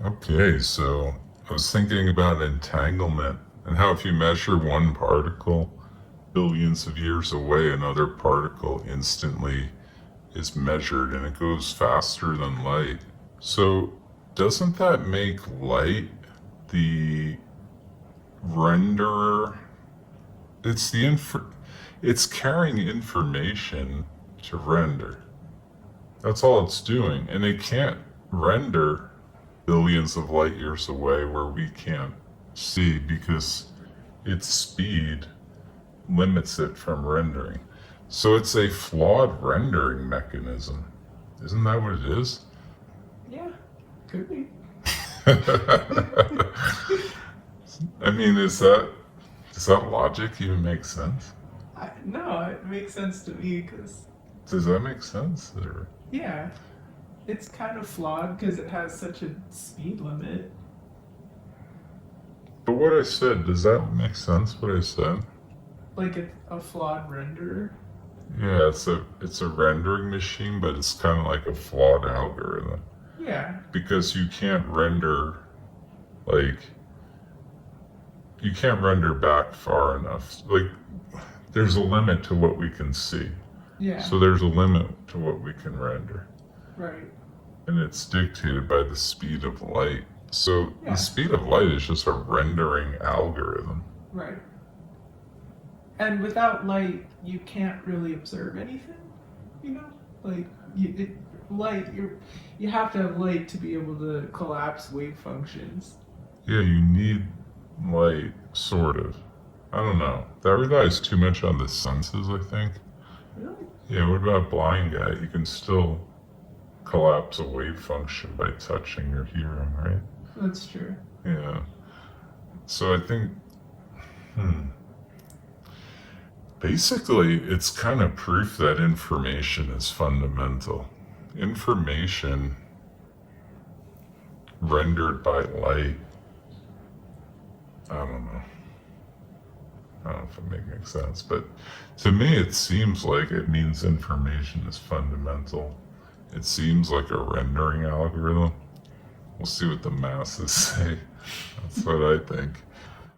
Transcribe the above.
Okay, so I was thinking about entanglement and how if you measure one particle billions of years away, another particle instantly is measured and it goes faster than light. So, doesn't that make light the renderer? It's it's carrying information to render. That's all it's doing, and it can't render billions of light years away where we can't see because its speed limits it from rendering. So it's a flawed rendering mechanism. Isn't that what it is? Yeah, could be. I mean, does that logic even make sense? No, it makes sense to me because, Does that make sense? Or... yeah, it's kind of flawed because it has such a speed limit. But what I said, does that make sense? What I said? Like a flawed renderer. Yeah, it's a rendering machine, but it's kind of like a flawed algorithm Yeah, because like you can't render back far enough. Like there's a limit to what we can see. yeah, So there's a limit to what we can render. right. And it's dictated by the speed of light. So Yeah. the speed of light is just a rendering algorithm. Right. And without light, you can't really observe anything. You know, like you have to have light to be able to collapse wave functions. Yeah, you need light, sort of. I don't know. That relies too much on the senses, I think. Really? Yeah, what about a blind guy? You can still collapse a wave function by touching or hearing, right? That's true. Yeah. So I think, basically, it's kind of proof that information is fundamental. Information rendered by light. I don't know. I don't know if I'm making sense, but to me, it seems like it means information is fundamental. It seems like a rendering algorithm. We'll see what the masses say. That's what I think.